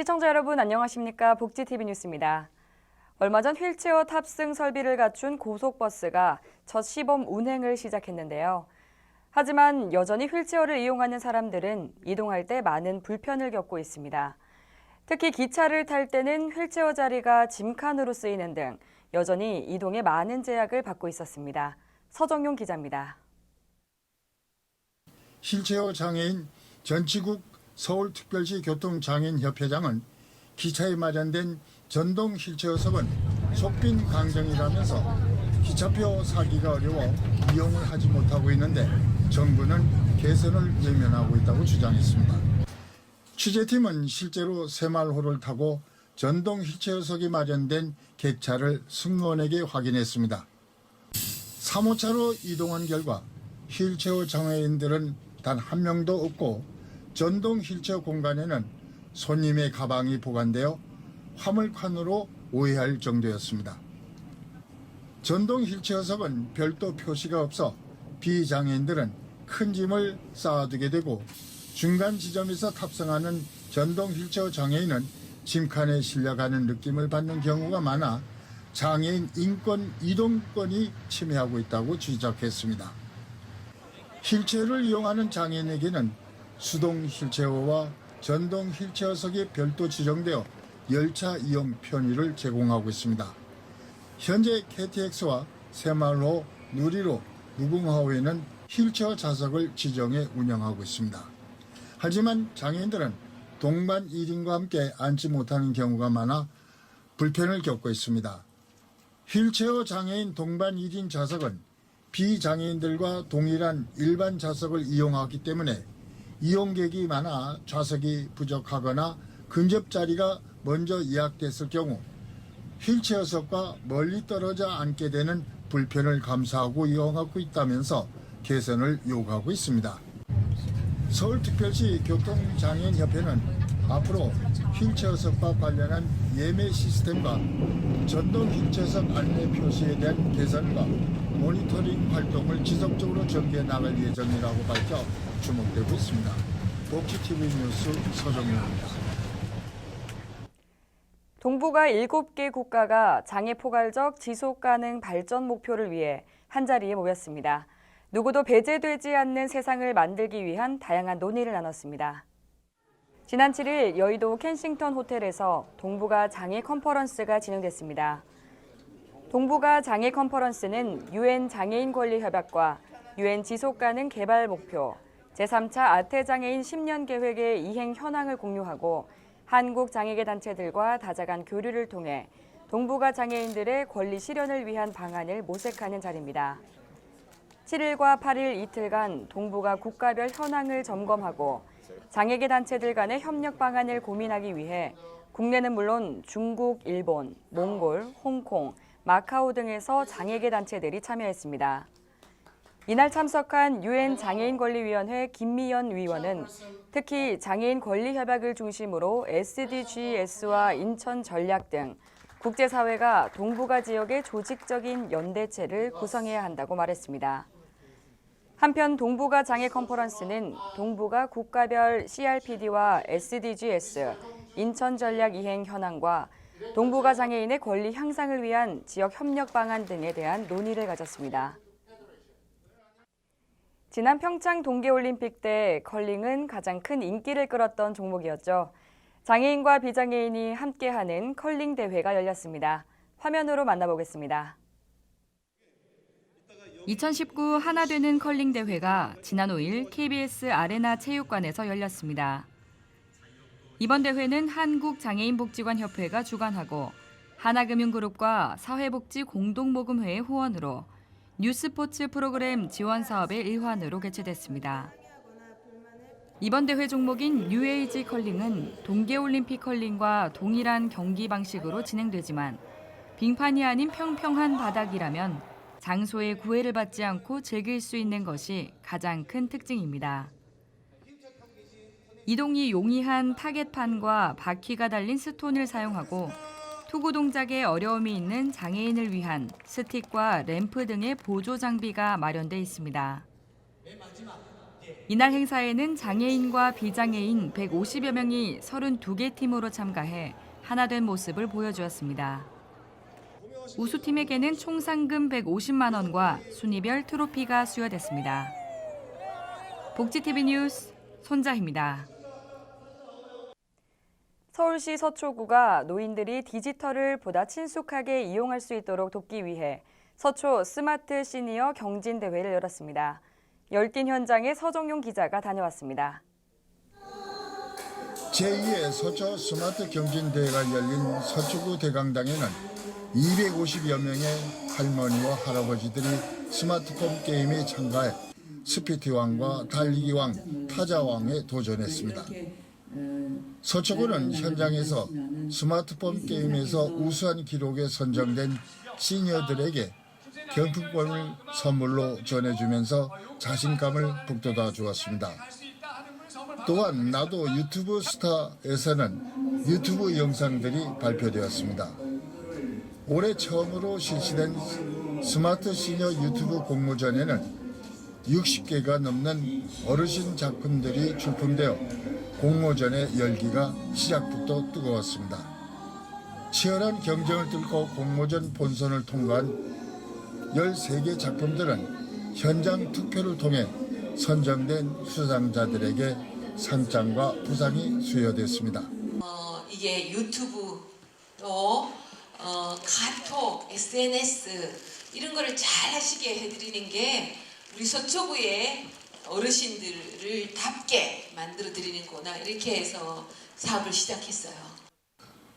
시청자 여러분 안녕하십니까? 복지TV 뉴스입니다. 얼마 전 휠체어 탑승 설비를 갖춘 고속버스가 첫 시범 운행을 시작했는데요. 하지만 여전히 휠체어를 이용하는 사람들은 이동할 때 많은 불편을 겪고 있습니다. 특히 기차를 탈 때는 휠체어 자리가 짐칸으로 쓰이는 등 여전히 이동에 많은 제약을 받고 있었습니다. 서정용 기자입니다. 휠체어 장애인 전치국 서울특별시 교통장애인협회장은 기차에 마련된 전동 휠체어석은 속빈 강정이라면서 기차표 사기가 어려워 이용을 하지 못하고 있는데 정부는 개선을 외면하고 있다고 주장했습니다. 취재팀은 실제로 새마을호를 타고 전동 휠체어석이 마련된 객차를 승무원에게 확인했습니다. 3호차로 이동한 결과 휠체어 장애인들은 단 한 명도 없고 전동 휠체어 공간에는 손님의 가방이 보관되어 화물칸으로 오해할 정도였습니다. 전동 휠체어석은 별도 표시가 없어 비장애인들은 큰 짐을 쌓아두게 되고 중간 지점에서 탑승하는 전동 휠체어 장애인은 짐칸에 실려가는 느낌을 받는 경우가 많아 장애인 인권 이동권이 침해하고 있다고 지적했습니다. 휠체어를 이용하는 장애인에게는 수동 휠체어와 전동 휠체어석이 별도 지정되어 열차 이용 편의를 제공하고 있습니다. 현재 KTX와 새마을호, 누리호, 무궁화호에는 휠체어 좌석을 지정해 운영하고 있습니다. 하지만 장애인들은 동반 1인과 함께 앉지 못하는 경우가 많아 불편을 겪고 있습니다. 휠체어 장애인 동반 1인 좌석은 비장애인들과 동일한 일반 좌석을 이용하기 때문에 이용객이 많아 좌석이 부족하거나 근접 자리가 먼저 예약됐을 경우 휠체어석과 멀리 떨어져 앉게 되는 불편을 감수하고 이용하고 있다면서 개선을 요구하고 있습니다. 서울특별시 교통장애인협회는 앞으로 휠체어석과 관련한 예매 시스템과 전동 휠체어석 안내 표시에 대한 개선과 모니터링 활동을 지속적으로 전개해 나갈 예정이라고 밝혀 주목되고 있습니다. 복지TV 뉴스 서정용입니다. 동북아 7개 국가가 장애 포괄적 지속 가능 발전 목표를 위해 한자리에 모였습니다. 누구도 배제되지 않는 세상을 만들기 위한 다양한 논의를 나눴습니다. 지난 7일 여의도 켄싱턴 호텔에서 동북아 장애 컨퍼런스가 진행됐습니다. 동북아 장애 컨퍼런스는 유엔 장애인 권리 협약과 유엔 지속 가능 개발 목표, 제3차 아태장애인 10년 계획의 이행 현황을 공유하고 한국 장애계 단체들과 다자간 교류를 통해 동북아 장애인들의 권리 실현을 위한 방안을 모색하는 자리입니다. 7일과 8일 이틀간 동북아 국가별 현황을 점검하고 장애계 단체들 간의 협력 방안을 고민하기 위해 국내는 물론 중국, 일본, 몽골, 홍콩, 마카오 등에서 장애계 단체들이 참여했습니다. 이날 참석한 유엔 장애인권리위원회 김미연 위원은 특히 장애인 권리협약을 중심으로 SDGs와 인천 전략 등 국제사회가 동북아 지역의 조직적인 연대체를 구성해야 한다고 말했습니다. 한편 동북아 장애 컨퍼런스는 동북아 국가별 CRPD와 SDGs, 인천 전략 이행 현황과 동북아 장애인의 권리 향상을 위한 지역 협력 방안 등에 대한 논의를 가졌습니다. 지난 평창 동계올림픽 때 컬링은 가장 큰 인기를 끌었던 종목이었죠. 장애인과 비장애인이 함께하는 컬링 대회가 열렸습니다. 화면으로 만나보겠습니다. 2019 하나 되는 컬링 대회가 지난 5일 KBS 아레나 체육관에서 열렸습니다. 이번 대회는 한국장애인복지관협회가 주관하고 하나금융그룹과 사회복지공동모금회의 후원으로 뉴스포츠 프로그램 지원 사업의 일환으로 개최됐습니다. 이번 대회 종목인 UAG 컬링은 동계올림픽 컬링과 동일한 경기 방식으로 진행되지만 빙판이 아닌 평평한 바닥이라면 장소의 구애를 받지 않고 즐길 수 있는 것이 가장 큰 특징입니다. 이동이 용이한 타겟판과 바퀴가 달린 스톤을 사용하고 투구 동작에 어려움이 있는 장애인을 위한 스틱과 램프 등의 보조 장비가 마련돼 있습니다. 이날 행사에는 장애인과 비장애인 150여 명이 32개 팀으로 참가해 하나 된 모습을 보여주었습니다. 우수팀에게는 총 상금 150만 원과 순위별 트로피가 수여됐습니다. 복지TV 뉴스 손자희입니다. 서울시 서초구가 노인들이 디지털을 보다 친숙하게 이용할 수 있도록 돕기 위해 서초 스마트 시니어 경진대회를 열었습니다. 열띤 현장에 서정용 기자가 다녀왔습니다. 제2의 서초 스마트 경진대회가 열린 서초구 대강당에는 250여 명의 할머니와 할아버지들이 스마트폰 게임에 참가해 스피티왕과 달리기왕, 타자왕에 도전했습니다. 서초구는 현장에서 스마트폰 게임에서 우수한 기록에 선정된 시니어들에게 경품권을 선물로 전해주면서 자신감을 북돋아 주었습니다. 또한 나도 유튜브 스타에서는 유튜브 영상들이 발표되었습니다. 올해 처음으로 실시된 스마트 시니어 유튜브 공모전에는 60개가 넘는 어르신 작품들이 출품되어 공모전의 열기가 시작부터 뜨거웠습니다. 치열한 경쟁을 뚫고 공모전 본선을 통과한 13개 작품들은 현장 투표를 통해 선정된 수상자들에게 상장과 부상이 수여됐습니다. 이게 유튜브 또 카톡, SNS 이런 거를 잘 하시게 해드리는 게 우리 서초구의 어르신들을 답게 만들어 드리는구나 이렇게 해서 사업을 시작했어요.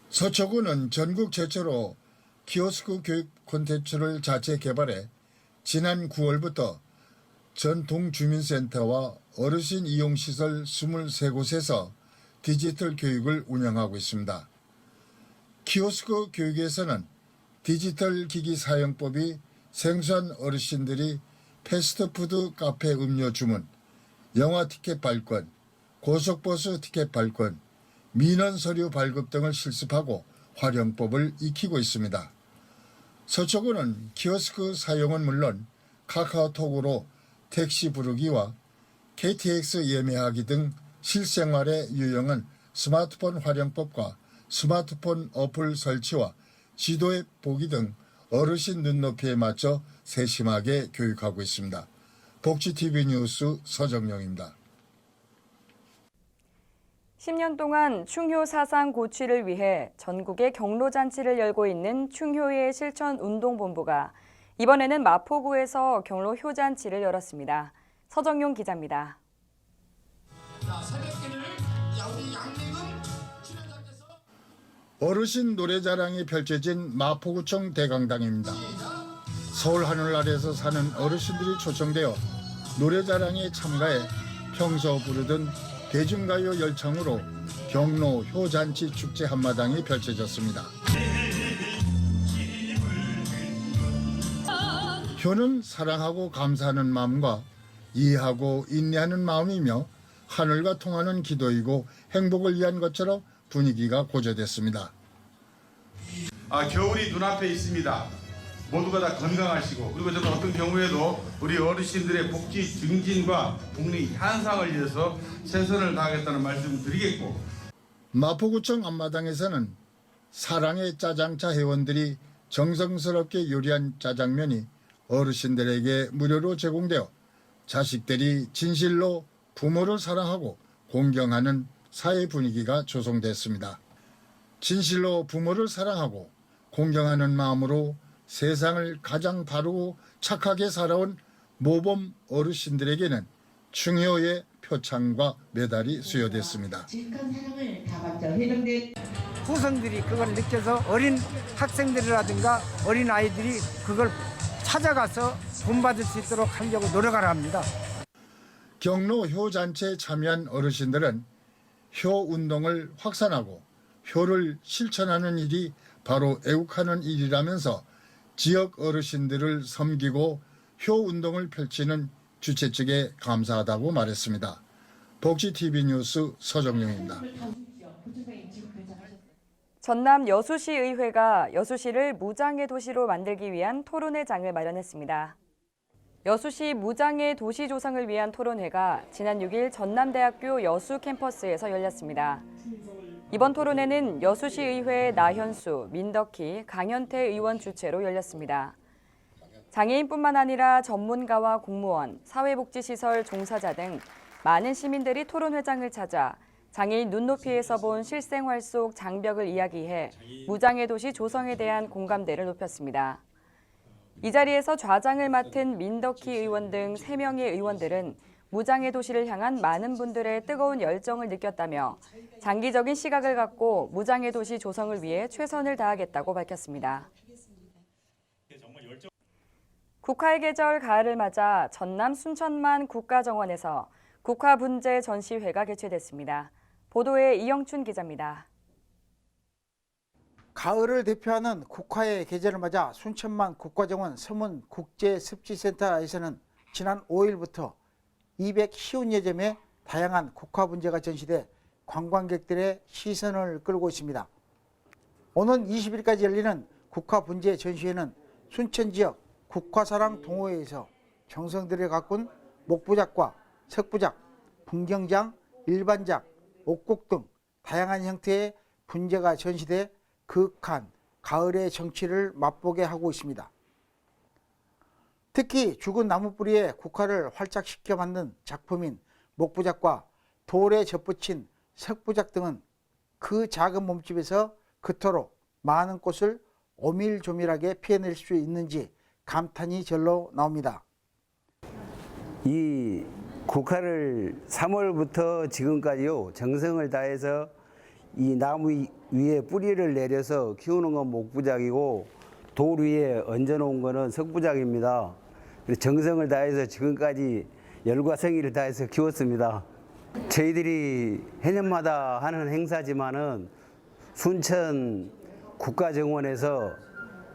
서초구는 전국 최초로 키오스크 교육 콘텐츠를 자체 개발해 지난 9월부터 전통주민센터와 어르신 이용시설 23곳에서 디지털 교육을 운영하고 있습니다. 키오스크 교육에서는 디지털 기기 사용법이 생소한 어르신들이 패스트푸드 카페 음료 주문, 영화 티켓 발권, 고속버스 티켓 발권, 민원 서류 발급 등을 실습하고 활용법을 익히고 있습니다. 서초구는 키오스크 사용은 물론 카카오톡으로 택시 부르기와 KTX 예매하기 등 실생활에 유용한 스마트폰 활용법과 스마트폰 어플 설치와 지도앱 보기 등 어르신 눈높이에 맞춰 세심하게 교육하고 있습니다. 복지TV 뉴스 서정영입니다. 10년 동안 충효 사상 고취를 위해 전국에 경로잔치를 열고 있는 충효의 실천운동본부가 이번에는 마포구에서 경로 효잔치를 열었습니다. 서정용 기자입니다. 어르신 노래자랑이 펼쳐진 마포구청 대강당입니다. 서울 하늘 아래에서 사는 어르신들이 초청되어 노래자랑에 참가해 평소 부르던 대중가요 열창으로 경로 효잔치 축제 한마당이 펼쳐졌습니다. 효는 사랑하고 감사하는 마음과 이해하고 인내하는 마음이며 하늘과 통하는 기도이고 행복을 위한 것처럼 분위기가 고조됐습니다. 겨울이 눈앞에 있습니다. 모두가 다 건강하시고 그리고 저도 어떤 경우에도 우리 어르신들의 복지 증진과 복리 향상을 위해서 최선을 다하겠다는 말씀을 드리겠고 마포구청 앞마당에서는 사랑의 짜장차 회원들이 정성스럽게 요리한 짜장면이 어르신들에게 무료로 제공되어 자식들이 진실로 부모를 사랑하고 공경하는 사회 분위기가 조성됐습니다. 진실로 부모를 사랑하고 공경하는 마음으로 세상을 가장 바르고 착하게 살아온 모범 어르신들에게는 충효의 표창과 메달이 수여됐습니다. 후손들이 그걸 느껴서 어린 학생들이라든가 어린 아이들이 그걸 찾아가서 본받을 수 있도록 하려고 노력을 합니다. 경로 효잔치에 참여한 어르신들은 효 운동을 확산하고 효를 실천하는 일이 바로 애국하는 일이라면서 지역 어르신들을 섬기고 효 운동을 펼치는 주최 측에 감사하다고 말했습니다. 복지TV 뉴스 서정용입니다. 전남 여수시 의회가 여수시를 무장애 도시로 만들기 위한 토론회 장을 마련했습니다. 여수시 무장애 도시 조성을 위한 토론회가 지난 6일 전남대학교 여수 캠퍼스에서 열렸습니다. 이번 토론회는 여수시의회 나현수, 민덕희, 강현태 의원 주최로 열렸습니다. 장애인뿐만 아니라 전문가와 공무원, 사회복지시설 종사자 등 많은 시민들이 토론회장을 찾아 장애인 눈높이에서 본 실생활 속 장벽을 이야기해 무장애 도시 조성에 대한 공감대를 높였습니다. 이 자리에서 좌장을 맡은 민덕희 의원 등 3명의 의원들은 무장애 도시를 향한 많은 분들의 뜨거운 열정을 느꼈다며 장기적인 시각을 갖고 무장애 도시 조성을 위해 최선을 다하겠다고 밝혔습니다. 국화의 계절 가을을 맞아 전남 순천만 국가정원에서 국화분재 전시회가 개최됐습니다. 보도에 이영춘 기자입니다. 가을을 대표하는 국화의 계절을 맞아 순천만 국가정원 서문 국제습지센터에서는 지난 5일부터 210여 점의 다양한 국화 분재가 전시돼 관광객들의 시선을 끌고 있습니다. 오는 20일까지 열리는 국화 분재 전시회는 순천 지역 국화사랑 동호회에서 정성들을 가꾼 목부작과 석부작, 풍경장, 일반작, 옥국 등 다양한 형태의 분재가 전시돼 극한 가을의 정취를 맛보게 하고 있습니다. 특히 죽은 나무 뿌리에 국화를 활짝시켜 만든 작품인 목부작과 돌에 접붙인 석부작 등은 그 작은 몸집에서 그토록 많은 꽃을 오밀조밀하게 피해낼 수 있는지 감탄이 절로 나옵니다. 이 국화를 3월부터 지금까지요 정성을 다해서 이 나무 위에 뿌리를 내려서 키우는 건 목부작이고 돌 위에 얹어놓은 거는 석부작입니다. 그래서 정성을 다해서 지금까지 열과 성의를 다해서 키웠습니다. 저희들이 해년마다 하는 행사지만은 순천 국가정원에서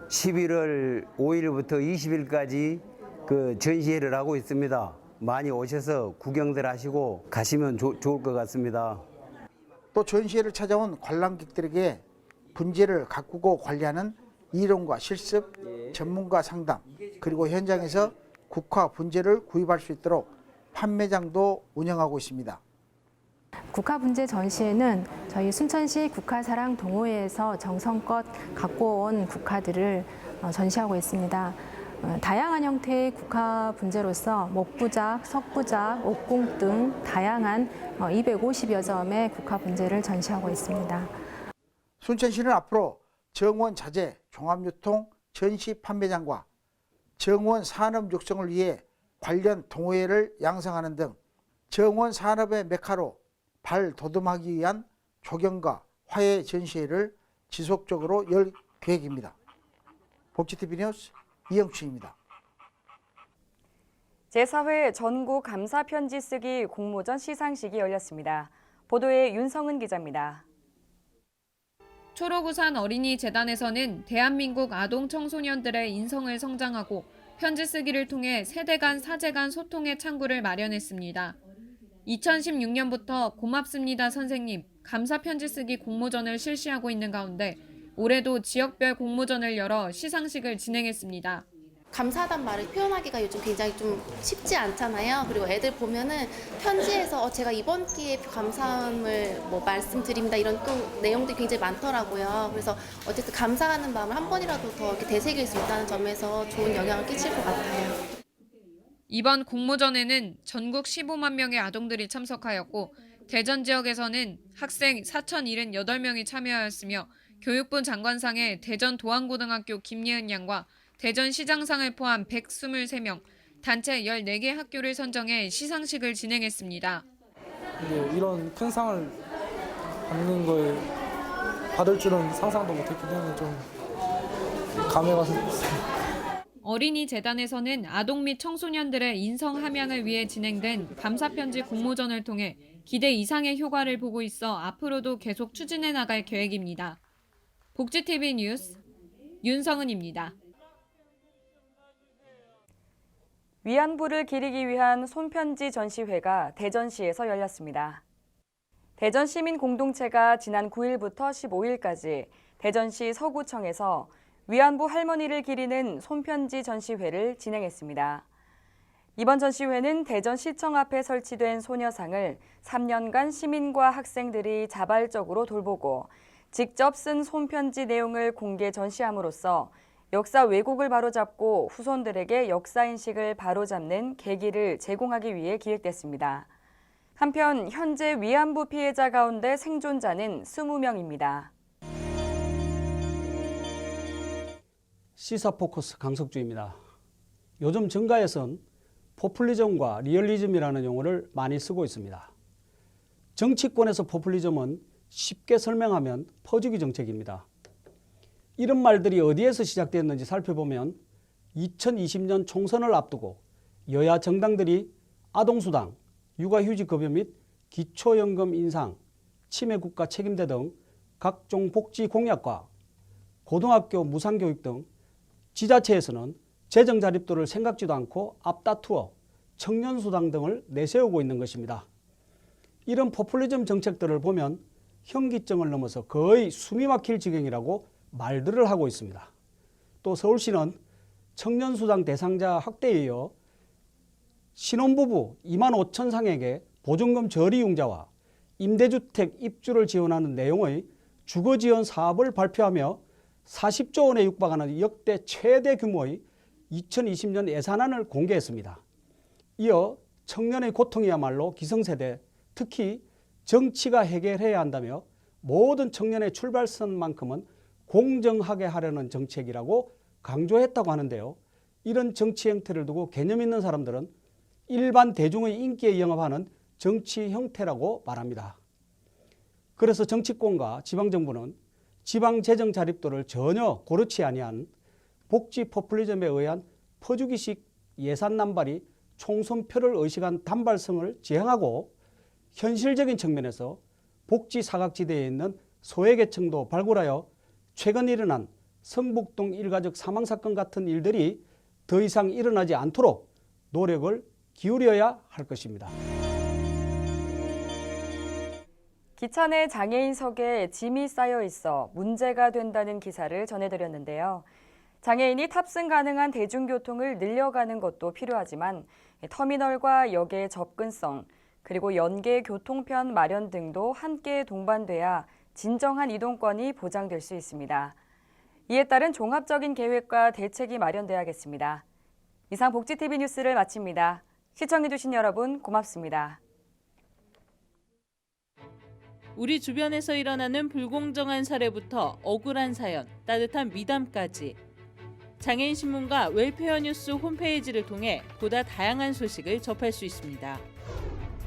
11월 5일부터 20일까지 그 전시회를 하고 있습니다. 많이 오셔서 구경들 하시고 가시면 좋을 것 같습니다. 또 전시회를 찾아온 관람객들에게 분재를 가꾸고 관리하는 이론과 실습, 전문가 상담, 그리고 현장에서 국화 분재를 구입할 수 있도록 판매장도 운영하고 있습니다. 국화분재 전시회는 저희 순천시 국화사랑 동호회에서 정성껏 갖고 온 국화들을 전시하고 있습니다. 다양한 형태의 국화 분재로서 목부작, 석부작, 옥궁 등 다양한 250여 점의 국화 분재를 전시하고 있습니다. 순천시는 앞으로 정원 자재, 종합유통, 전시 판매장과 정원 산업 육성을 위해 관련 동호회를 양성하는 등 정원 산업의 메카로 발돋움하기 위한 조경과 화해 전시회를 지속적으로 열 계획입니다. 복지TV 뉴스 이영춘입니다. 제4회 전국 감사 편지 쓰기 공모전 시상식이 열렸습니다. 보도에 윤성은 기자입니다. 초록우산 어린이재단에서는 대한민국 아동 청소년들의 인성을 성장하고 편지 쓰기를 통해 세대 간 사제 간 소통의 창구를 마련했습니다. 2016년부터 고맙습니다 선생님, 감사 편지 쓰기 공모전을 실시하고 있는 가운데 올해도 지역별 공모전을 열어 시상식을 진행했습니다. 감사하단 말을 표현하기가 요즘 굉장히 좀 쉽지 않잖아요. 그리고 애들 보면은 편지에서 제가 이번 기회에 감사함을 말씀드립니다 이런 또 내용들이 굉장히 많더라고요. 그래서 어쨌든 감사하는 마음을 한 번이라도 더 이렇게 되새길 수 있다는 점에서 좋은 영향을 끼칠 것 같아요. 이번 공모전에는 전국 15만 명의 아동들이 참석하였고 대전 지역에서는 학생 4,078명이 참여하였으며 교육부 장관상에 대전 도안고등학교 김예은 양과 대전시장상을 포함 123명, 단체 14개 학교를 선정해 시상식을 진행했습니다. 이런 큰 상을 받을 줄은 상상도 못했기 때문에 좀 감회가 있습니다. 어린이재단에서는 아동 및 청소년들의 인성 함양을 위해 진행된 감사편지 공모전을 통해 기대 이상의 효과를 보고 있어 앞으로도 계속 추진해 나갈 계획입니다. 복지TV 뉴스 윤성은입니다. 위안부를 기리기 위한 손편지 전시회가 대전시에서 열렸습니다. 대전시민공동체가 지난 9일부터 15일까지 대전시 서구청에서 위안부 할머니를 기리는 손편지 전시회를 진행했습니다. 이번 전시회는 대전시청 앞에 설치된 소녀상을 3년간 시민과 학생들이 자발적으로 돌보고 직접 쓴 손편지 내용을 공개 전시함으로써 역사 왜곡을 바로잡고 후손들에게 역사인식을 바로잡는 계기를 제공하기 위해 기획됐습니다. 한편 현재 위안부 피해자 가운데 생존자는 20명입니다. 시사포커스 강석주입니다. 요즘 정가에선 포퓰리즘과 리얼리즘이라는 용어를 많이 쓰고 있습니다. 정치권에서 포퓰리즘은 쉽게 설명하면 퍼주기 정책입니다. 이런 말들이 어디에서 시작되었는지 살펴보면 2020년 총선을 앞두고 여야 정당들이 아동수당, 육아휴직급여 및 기초연금 인상, 치매국가 책임제 등 각종 복지 공약과 고등학교 무상교육 등 지자체에서는 재정 자립도를 생각지도 않고 앞다투어 청년수당 등을 내세우고 있는 것입니다. 이런 포퓰리즘 정책들을 보면 현기증을 넘어서 거의 숨이 막힐 지경이라고 말들을 하고 있습니다. 또 서울시는 청년수당 대상자 확대에 이어 신혼부부 2만 5천 상에게 보증금 저리융자와 임대주택 입주를 지원하는 내용의 주거지원 사업을 발표하며 40조 원에 육박하는 역대 최대 규모의 2020년 예산안을 공개했습니다. 이어 청년의 고통이야말로 기성세대, 특히 정치가 해결해야 한다며 모든 청년의 출발선만큼은 공정하게 하려는 정책이라고 강조했다고 하는데요. 이런 정치 형태를 두고 개념 있는 사람들은 일반 대중의 인기에 영합하는 정치 형태라고 말합니다. 그래서 정치권과 지방정부는 지방 재정 자립도를 전혀 고르지 아니한 복지 포퓰리즘에 의한 퍼주기식 예산 남발이 총선표를 의식한 단발성을 지향하고 현실적인 측면에서 복지 사각지대에 있는 소외계층도 발굴하여 최근 일어난 성북동 일가족 사망사건 같은 일들이 더 이상 일어나지 않도록 노력을 기울여야 할 것입니다. 기차 내 장애인석에 짐이 쌓여 있어 문제가 된다는 기사를 전해드렸는데요. 장애인이 탑승 가능한 대중교통을 늘려가는 것도 필요하지만 터미널과 역의 접근성, 그리고 연계 교통편 마련 등도 함께 동반돼야 진정한 이동권이 보장될 수 있습니다. 이에 따른 종합적인 계획과 대책이 마련돼야겠습니다. 이상 복지TV 뉴스를 마칩니다. 시청해주신 여러분 고맙습니다. 우리 주변에서 일어나는 불공정한 사례부터 억울한 사연, 따뜻한 미담까지 장애인 신문과 웰페어 뉴스 홈페이지를 통해 보다 다양한 소식을 접할 수 있습니다.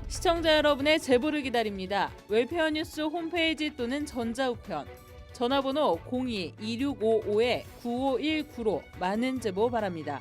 시청자 여러분의 제보를 기다립니다. 웰페어 뉴스 홈페이지 또는 전자우편, 전화번호 02-2655-9519로 많은 제보 바랍니다.